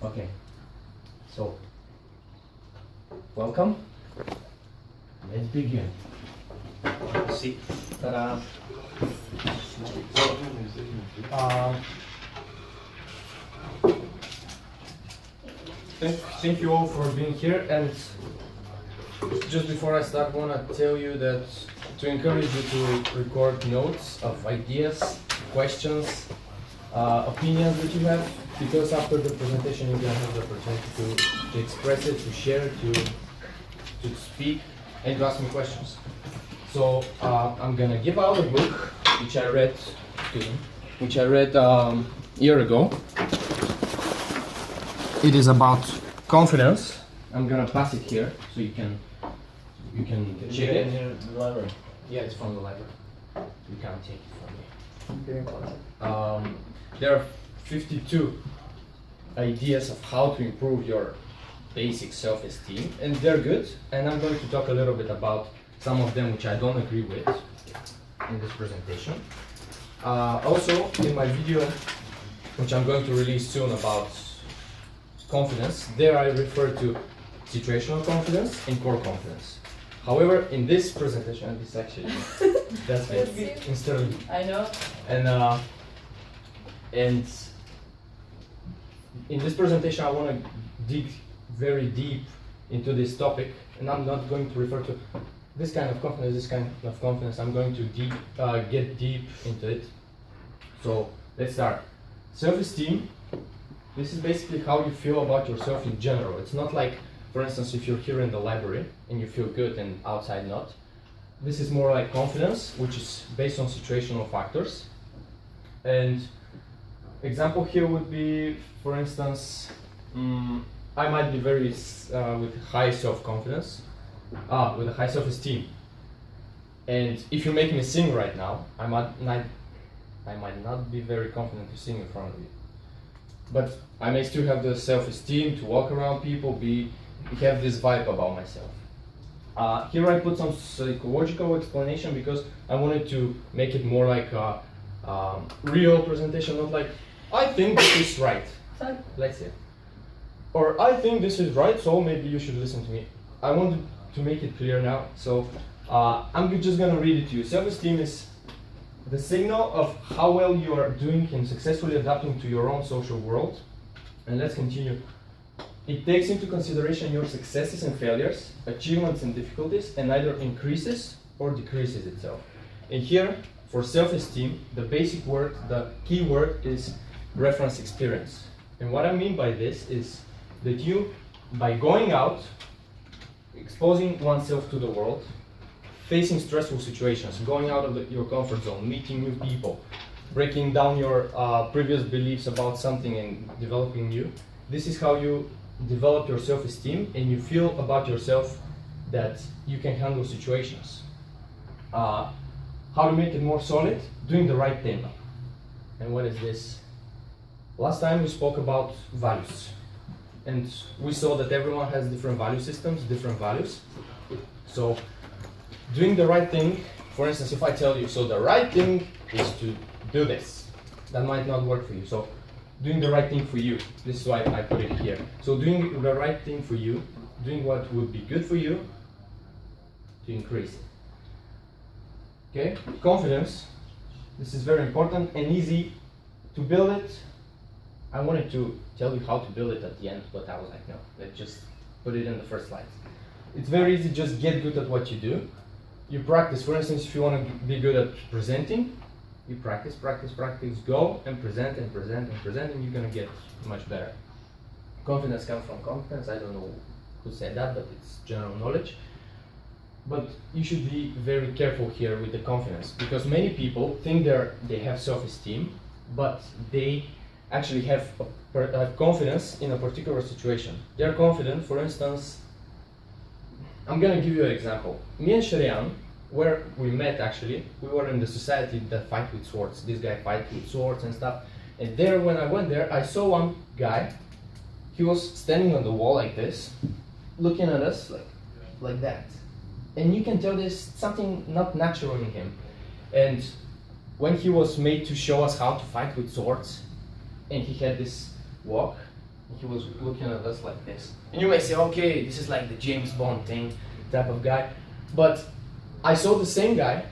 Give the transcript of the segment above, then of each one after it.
Okay, so welcome. Let's begin. See, ta-da. Thank you all for being here. And just before I start, I want to tell you that to encourage you to record notes of ideas, questions, opinions that you have, because after the presentation you're going to have the opportunity to express it, to share, to speak, and to ask me questions. So I'm going to give out a book which I read a year ago. It is about confidence. I'm going to pass it here so you can check it. In the library. Yeah, it's from the library. You can't take it from me. Okay. There are 52 ideas of how to improve your basic self-esteem, and they're good. And I'm going to talk a little bit about some of them which I don't agree with in this presentation. Also, in my video, which I'm going to release soon about confidence, there I refer to situational confidence and core confidence. However, in this presentation, and this actually, that's me, instead of, I know. and in this presentation, I want to dig very deep into this topic, and I'm not going to refer to this kind of confidence, I'm going to get deep into it. So let's start. Self-esteem, this is basically how you feel about yourself in general. It's not like, for instance, if you're here in the library and you feel good and outside not. This is more like confidence, which is based on situational factors. And example here would be, for instance, I might be very with high self-confidence, with a high self-esteem. And if you make me sing right now, I might not be very confident to sing in front of you. But I may still have the self-esteem to walk around people, have this vibe about myself. Here I put some psychological explanation because I wanted to make it more like a real presentation, not like, I think this is right. Let's see. Or I think this is right, so maybe you should listen to me. I wanted to make it clear now, so I'm just gonna read it to you. Self-esteem is the signal of how well you are doing in successfully adapting to your own social world. And let's continue. It takes into consideration your successes and failures, achievements and difficulties, and either increases or decreases itself. And here, for self-esteem, the basic word, the key word is reference experience. And what I mean by this is that you, by going out, exposing oneself to the world, facing stressful situations, going out of your comfort zone, meeting new people, breaking down your previous beliefs about something and developing new, this is how you develop your self-esteem and you feel about yourself that you can handle situations. How to make it more solid? Doing the right thing. And what is this? Last time we spoke about values. And we saw that everyone has different value systems, different values. So doing the right thing, for instance, if I tell you, so the right thing is to do this, that might not work for you. So doing the right thing for you, this is why I put it here. So doing the right thing for you, doing what would be good for you to increase it. Okay, confidence, this is very important and easy to build it. I wanted to tell you how to build it at the end, but I was like, no, let's just put it in the first slide. It's very easy, just get good at what you do. You practice, for instance, if you want to be good at presenting, you practice, go and present, and you're going to get much better. Confidence comes from competence. I don't know who said that, but it's general knowledge. But you should be very careful here with the confidence, because many people think they have self-esteem, but they actually have confidence in a particular situation. They're confident, for instance, I'm going to give you an example. Me and Sharian, where we met actually, we were in the society that fight with swords. This guy fight with swords and stuff. And there, when I went there, I saw one guy. He was standing on the wall like this, looking at us like that. And you can tell there's something not natural in him. And when he was made to show us how to fight with swords, and he had this walk, He was looking at us like this. And you may say, okay, this is like the James Bond thing type of guy. But I saw the same guy.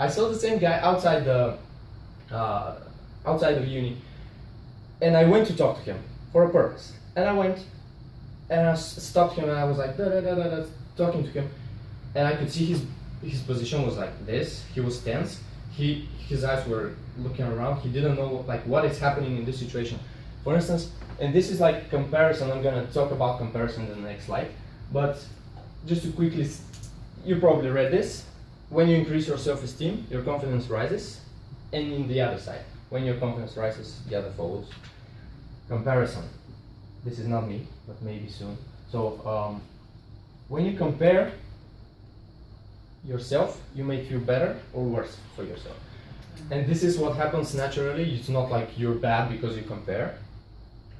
Outside of uni, and I went to talk to him for a purpose. And I went and I stopped him and I was like talking to him, and I could see his position was like this. He was tense. His eyes were looking around. He didn't know like what is happening in this situation. For instance, and this is like comparison. I'm gonna talk about comparison in the next slide. But just to quickly, you probably read this. When you increase your self-esteem, your confidence rises, and in the other side, when your confidence rises, the other follows. Comparison. This is not me, but maybe soon. So when you compare yourself, you may feel better or worse for yourself. And this is what happens naturally. It's not like you're bad because you compare.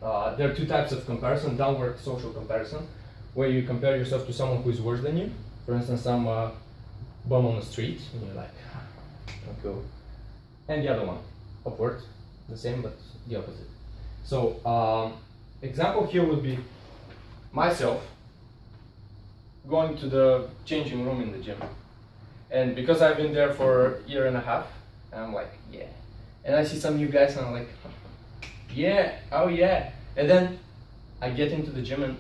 There are two types of comparison: downward social comparison, where you compare yourself to someone who is worse than you. For instance, some bum on the street, and you're like, don't go. And the other one, upward, the same but the opposite. So, example here would be myself going to the changing room in the gym. And because I've been there for a year and a half, I'm like, yeah. And I see some new guys and I'm like, yeah, oh yeah. And then I get into the gym and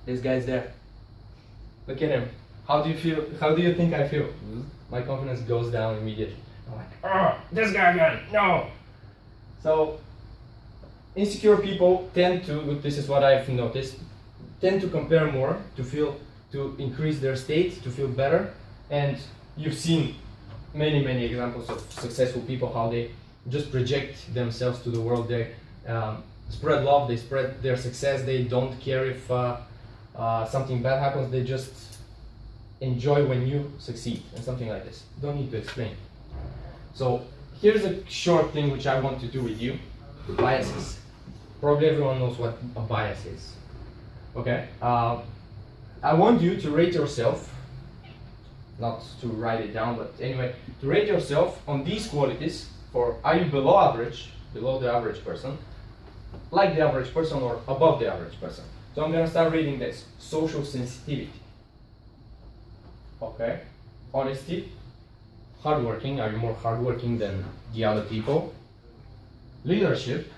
this guy's there. Look at him. How do you feel? How do you think I feel? My confidence goes down immediately. I'm like, oh, this guy again, no. So insecure people tend to, this is what I've noticed, tend to compare more, to increase their state, to feel better. And you've seen many examples of successful people, how they just project themselves to the world. They spread love, they spread their success, they don't care if something bad happens, they just enjoy when you succeed, and something like this. Don't need to explain. So here's a short thing which I want to do with you. Biases. Probably everyone knows what a bias is. Okay? I want you to rate yourself, not to write it down, but anyway, to rate yourself on these qualities for, are you below average, below the average person, like the average person, or above the average person. So I'm gonna start reading this. Social sensitivity. Okay. Honesty. Hardworking. Are you more hardworking than the other people? Leadership.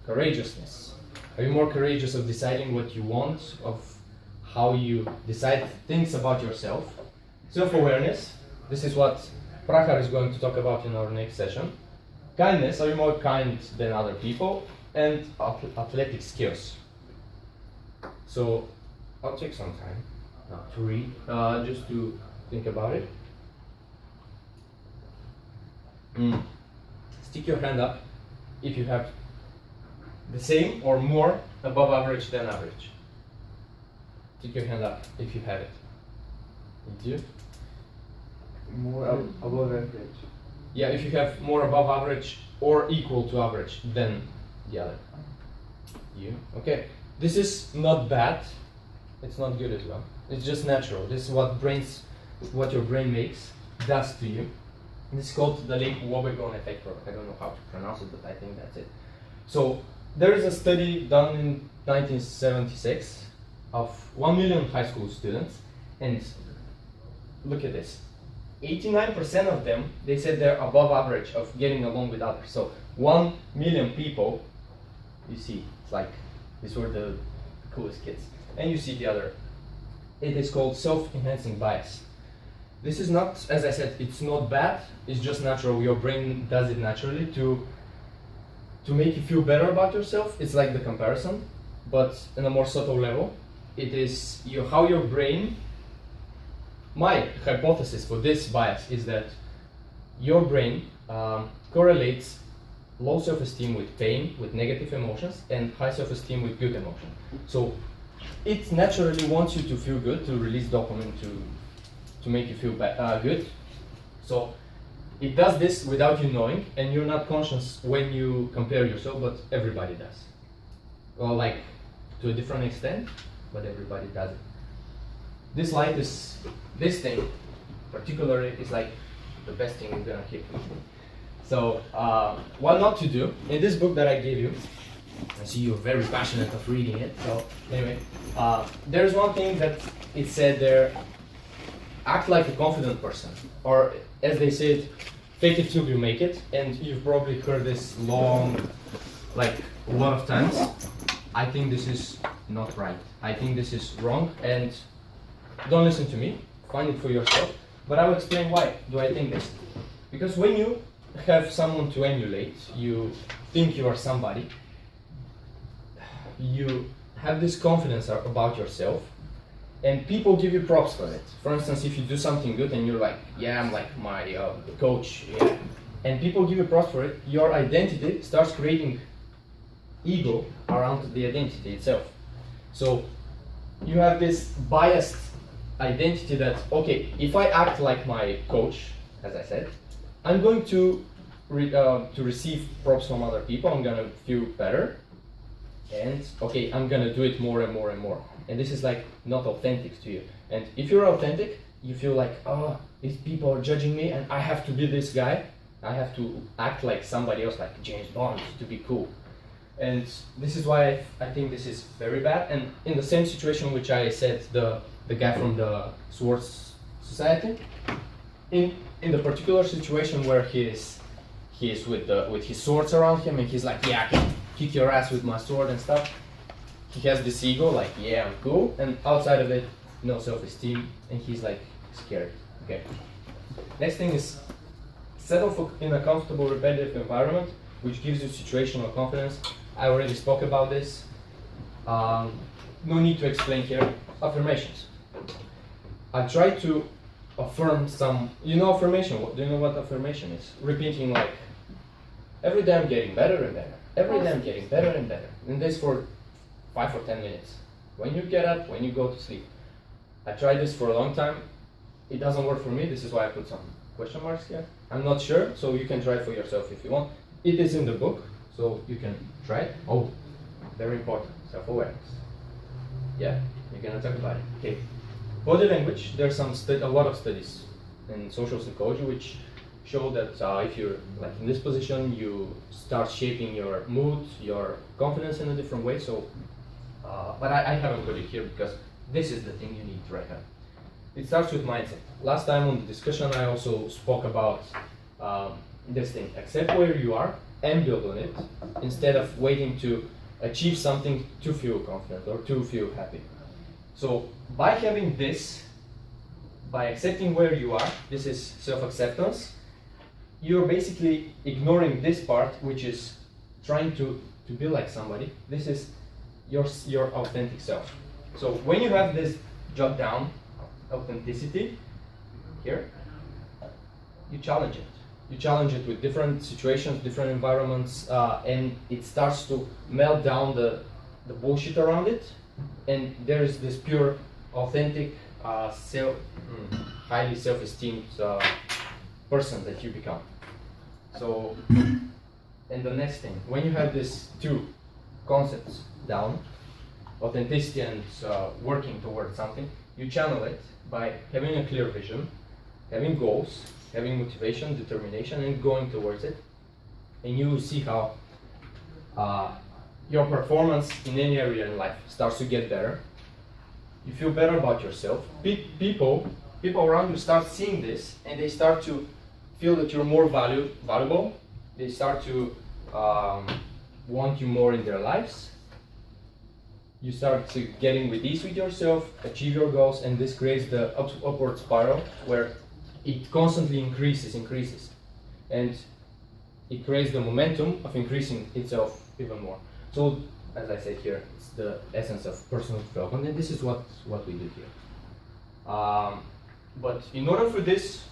Courageousness. Are you more courageous of deciding what you want, of how you decide things about yourself? Self-awareness. This is what Prahar is going to talk about in our next session. Kindness. Are you more kind than other people? And athletic skills. So I'll take some time to read, just to think about it. Stick your hand up if you have the same or more above average than average. Stick your hand up if you have it. Did you? More above average. Yeah, if you have more above average or equal to average than the other. You? Okay. This is not bad. It's not good as well. It's just natural. This is what your brain does to you. This is called the Lake-Wobegon effect, or I don't know how to pronounce it, but I think that's it. So there is a study done in 1976 of 1 million high school students, and look at this. 89% of them, they said they're above average of getting along with others. So 1 million people, you see, it's like these were the coolest kids. And you see the other. It is called self-enhancing bias. This is not, as I said, it's not bad. It's just natural. Your brain does it naturally to make you feel better about yourself. It's like the comparison, but in a more subtle level. It is how your brain. My hypothesis for this bias is that your brain correlates low self-esteem with pain, with negative emotions, and high self-esteem with good emotion. So it naturally wants you to feel good, to release dopamine, to make you feel good. So it does this without you knowing, and you're not conscious when you compare yourself, but everybody does. Well, like to a different extent, but everybody does it. This thing particularly is like the best thing you're gonna hit. So what not to do, in this book that I gave you, I see you're very passionate of reading it. So anyway, there's one thing that it said there: act like a confident person, or as they said, fake it till you make it. And you've probably heard this like a lot of times. I think this is not right. I think this is wrong, and don't listen to me. Find it for yourself. But I will explain why do I think this. Because when you have someone to emulate, you think you are somebody, you have this confidence about yourself, and people give you props for it. For instance, if you do something good and you're like, yeah, I'm like my coach, yeah, and people give you props for it, your identity starts creating ego around the identity itself. So you have this biased identity that, okay, if I act like my coach, as I said, I'm going to receive props from other people, I'm gonna feel better, and okay, I'm gonna do it more and more and more. And this is like not authentic to you. And if you're authentic, you feel like, oh, these people are judging me and I have to be this guy. I have to act like somebody else, like James Bond, to be cool. And this is why I think this is very bad. And in the same situation which I said, the guy from the Swords Society, in the particular situation where he is with his swords around him, and he's like, yeah, I can kick your ass with my sword and stuff. He has this ego, like, yeah, I'm cool, and outside of it, no self-esteem, and he's like scared. Okay. Next thing is settle in a comfortable, repetitive environment, which gives you situational confidence. I already spoke about this. No need to explain here. Affirmations. I try to affirm some, affirmation. Do you know what affirmation is? Repeating like, every day I'm getting better and better. Every day I'm getting better and better. And this for 5 or 10 minutes. When you get up, when you go to sleep. I tried this for a long time. It doesn't work for me. This is why I put some question marks here. I'm not sure, so you can try it for yourself if you want. It is in the book, so you can try it. Oh, very important, self-awareness. Yeah, you're gonna talk about it. Okay. Body language, there's a lot of studies in social psychology which show that if you're like in this position, you start shaping your mood, your confidence in a different way. So, but I haven't put it here because this is the thing you need right now. It starts with mindset. Last time on the discussion, I also spoke about this thing. Accept where you are and build on it instead of waiting to achieve something to feel confident or to feel happy. So by having this, by accepting where you are, this is self-acceptance, you're basically ignoring this part, which is trying to be like somebody. This is your authentic self. So when you have this jot down, authenticity, here, you challenge it. You challenge it with different situations, different environments, and it starts to melt down the bullshit around it, and there's this pure, authentic, highly self-esteemed person that you become. So, and the next thing, when you have these two concepts down, authenticity and working towards something, you channel it by having a clear vision, having goals, having motivation, determination, and going towards it. And you will see how your performance in any area in life starts to get better. You feel better about yourself. People around you start seeing this, and they start to feel that you're more valuable. They start to want you more in their lives. You start to getting with ease with yourself, achieve your goals, and this creates the upward spiral where it constantly increases, and it creates the momentum of increasing itself even more. So, as I said here, it's the essence of personal development, and this is what we do here. But in order for this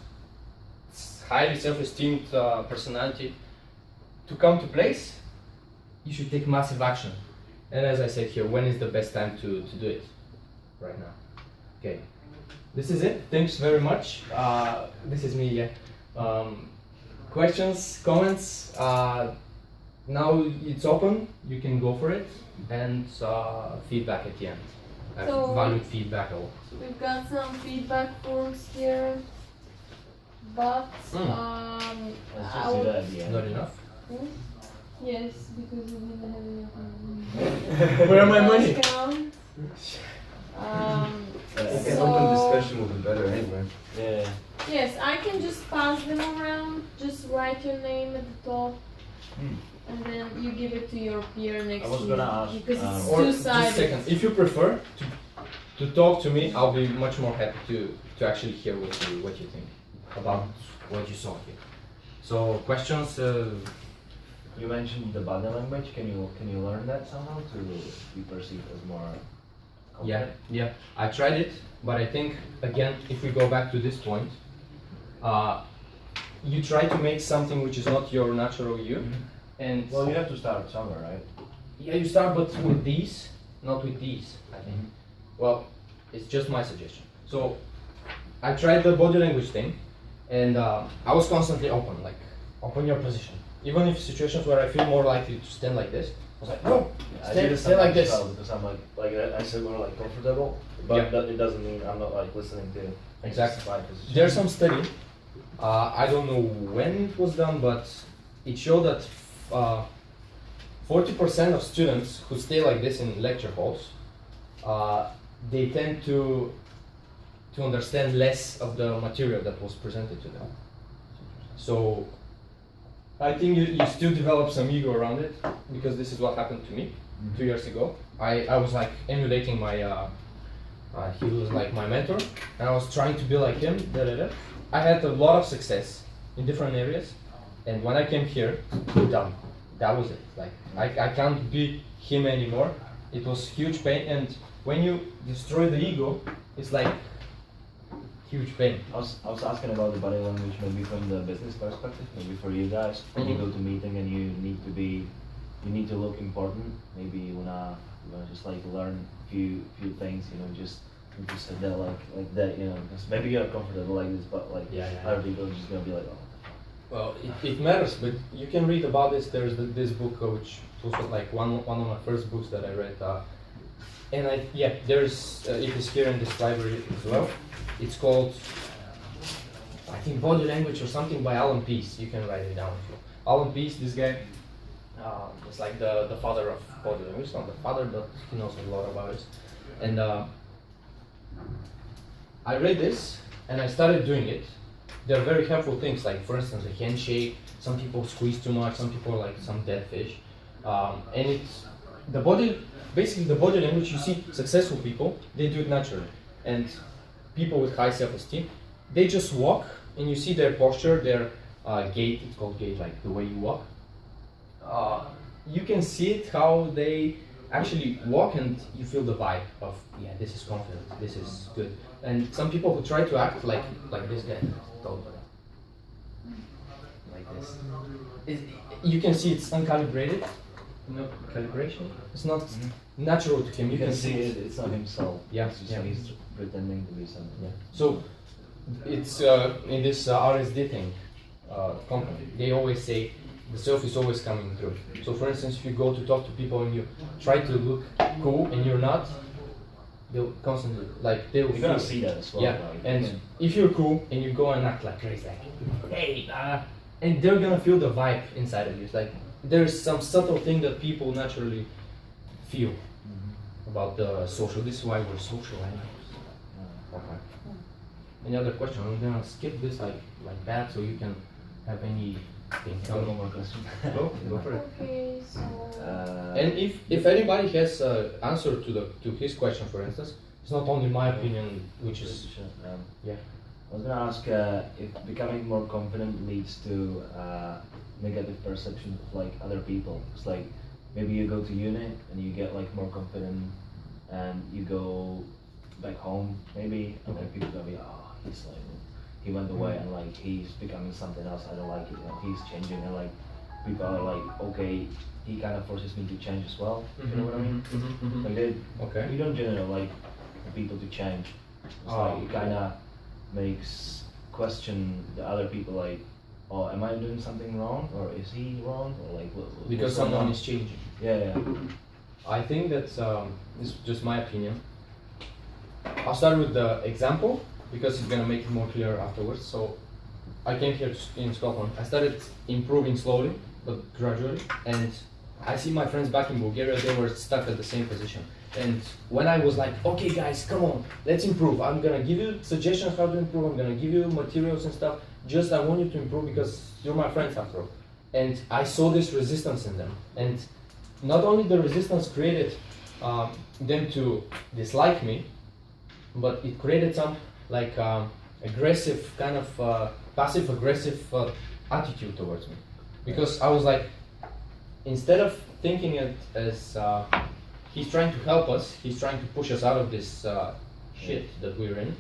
highly self-esteemed personality to come to place, you should take massive action. And as I said here, when is the best time to do it? Right now. Okay. This is it. Thanks very much. This is me, yeah. Questions, comments? Now it's open. You can go for it. And feedback at the end. So valued feedback. We've got some feedback forms here, but Not enough? Yes, because you didn't have enough money. Where are my money? Discount. An So- open discussion would be better anyway. Yeah. Yes, I can just pass them around. Just write your name at the top, and then you give it to your peer next I was to gonna you ask, because it's Or just a two-sided. second, if you prefer to talk to me, I'll be much more happy to actually hear what you think about what you saw here. So questions. You mentioned the body language. Can you learn that somehow to be perceived as more Yeah, confident? yeah. I tried it, but I think again, if we go back to this point, you try to make something which is not your natural you, and Well, you have to start somewhere, right? yeah, you start but with these, not with these. I think. Well, it's just my suggestion. So I tried the body language thing, and I was constantly open your position. Even if situations where I feel more likely to stand like this, I was like, no, I stay, do it stay like sometimes this. as well, because I'm like I said, more like comfortable, but Yeah. that it doesn't mean I'm not like listening to Exactly. my position. There's some study, I don't know when it was done, but it showed that 40% of students who stay like this in lecture halls, they tend to understand less of the material that was presented to them. So I think you still develop some ego around it, because this is what happened to me 2 years ago. I was like emulating my, he was like my mentor, and I was trying to be like him, I had a lot of success in different areas, and when I came here, done. That was it. Like I can't be him anymore. It was huge pain, and when you destroy the ego, it's like huge pain. I was asking about the body language maybe from the business perspective, maybe for you guys. When you go to meeting and you need to look important, maybe you wanna just like learn few things, just sit there like that, because maybe you're comfortable like this, but like Yeah. other people are just gonna be like, oh. Well, it matters, but you can read about this. There's this book which was like one of my first books that I read, and there's it is here in this library as well. It's called, I think, Body Language or something by Alan Pease. You can write it down. Alan Pease, this guy, is like the father of body language. Not the father, but he knows a lot about it. And I read this and I started doing it. There are very helpful things, like for instance a handshake. Some people squeeze too much. Some people are like some dead fish. And it's the body. Basically, the body language. You see, successful people, they do it naturally, and people with high self-esteem, they just walk, and you see their posture, their gait. It's called gait, like the way you walk. You can see it how they actually walk, and you feel the vibe of this is confident, this is good. And some people who try to act like this guy, totally like this. You can see it's uncalibrated. Calibration. It's not natural to him. You can see it's not himself. Yeah, It's just yeah. he's pretending to be something. Yeah. So it's in this RSD thing company. They always say the self is always coming through. So for instance, if you go to talk to people and you try to look cool and you're not, they'll constantly they'll You're gonna feel- see that as well. Yeah, right? and if you're cool and you go and act like crazy, like hey, and they're gonna feel the vibe inside of you. It's like there's some subtle thing that people naturally feel about the social. This is why we're social animals. Okay. Any other question? I'm gonna skip this like that, so you can have anything. One more question. Go for it. Okay, so And if anybody has answer to his question, for instance, it's not only my opinion, which is yeah. I was gonna ask if becoming more confident leads to negative perception of like other people. It's like maybe you go to uni and you get like more confident, and you go back home maybe, and like people gonna be, oh, he's like, he went away and like he's becoming something else. I don't like it. He's changing, and like people are like, okay, he kind of forces me to change as well. You know what I mean? Like Okay. you don't generally like people to change. It's like it kind of makes question the other people like, oh, am I doing something wrong, or is he wrong, or like Because what's going someone on? is changing. Yeah. I think that's this is just my opinion. I'll start with the example because it's gonna make it more clear afterwards. So I came here in Scotland. I started improving slowly, but gradually. And I see my friends back in Bulgaria, they were stuck at the same position. And when I was like, okay guys, come on, let's improve. I'm gonna give you suggestions how to improve. I'm gonna give you materials and stuff. Just I want you to improve because you're my friends after all. And I saw this resistance in them. And not only the resistance created them to dislike me, but it created some like aggressive kind of passive aggressive attitude towards me. Because I was like, instead of thinking it as he's trying to help us, he's trying to push us out of this shit that we're in,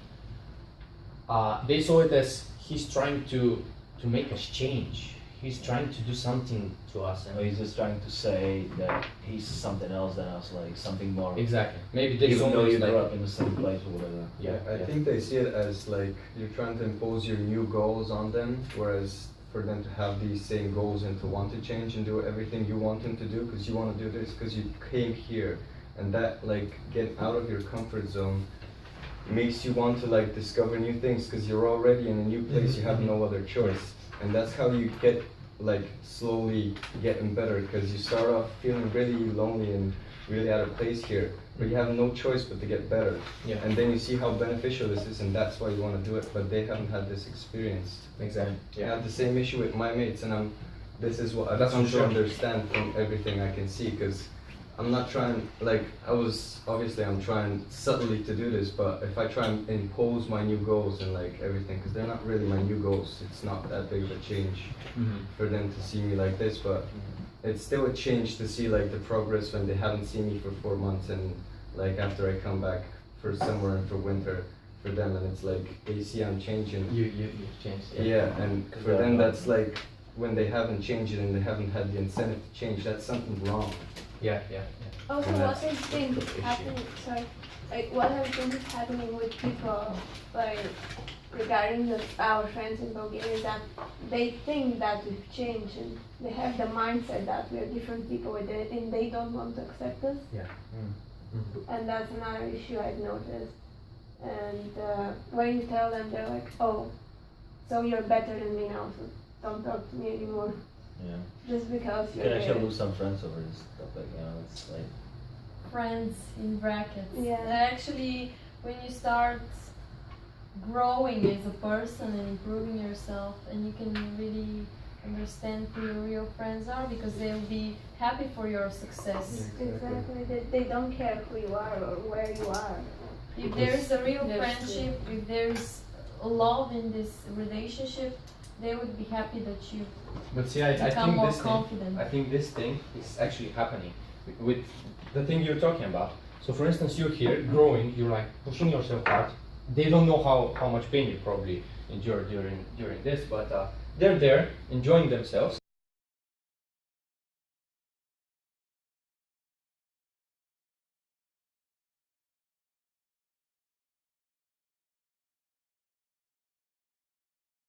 they saw it as he's trying to make us change. He's trying to do something to us. Or he's just trying to say that he's something else than us, like something more. Exactly. Maybe they Even saw though me you as like, grew up in the same place or whatever. I think they see it as like you're trying to impose your new goals on them, whereas for them to have these same goals and to want to change and do everything you want them to do because you want to do this because you came here, and that like getting out of your comfort zone makes you want to like discover new things because you're already in a new place. You have no other choice, and that's how you get like slowly getting better because you start off feeling really lonely and really out of place here, but you have no choice but to get better. Yeah. And then you see how beneficial this is, and that's why you want to do it. But they haven't had this experience. exactly. I have the same issue with my mates, and this is what I've That's come for to sure. understand from everything I can see. Because I'm not trying like I'm trying subtly to do this, but if I try and impose my new goals and like everything, because they're not really my new goals. It's not that big of a change for them to see me like this, but it's still a change to see like the progress when they haven't seen me for 4 months, and like after I come back for summer and for winter for them, and it's like they see I'm changing. You've changed. Yeah, and for them that's like when they haven't changed it and they haven't had the incentive to change, that's something wrong. Yeah. Also, And what that's has been the issue. happening? Sorry, like what has been happening with people, like regarding our friends in Bulgaria, is that they think that we've changed and they have the mindset that we're different people, and they don't want to accept us. Yeah. And that's another issue I've noticed. And when you tell them, they're like, "Oh, so you're better than me now, so don't talk to me anymore." Yeah. Just because You you're can actually there. lose some friends over this topic, you know, it's like, Friends in brackets. Yeah. Actually, when you start growing as a person and improving yourself, and you can really understand who your real friends are, because they'll be happy for your success. Exactly. They don't care who you are or where you are. If there's a real That's friendship, if there's love in this relationship, they would be happy that you But see, I become think more this thing, confident. I think this thing is actually happening with the thing you're talking about. So for instance, you're here growing, you're like pushing yourself hard. They don't know how much pain you probably endured during this, but they're there enjoying themselves.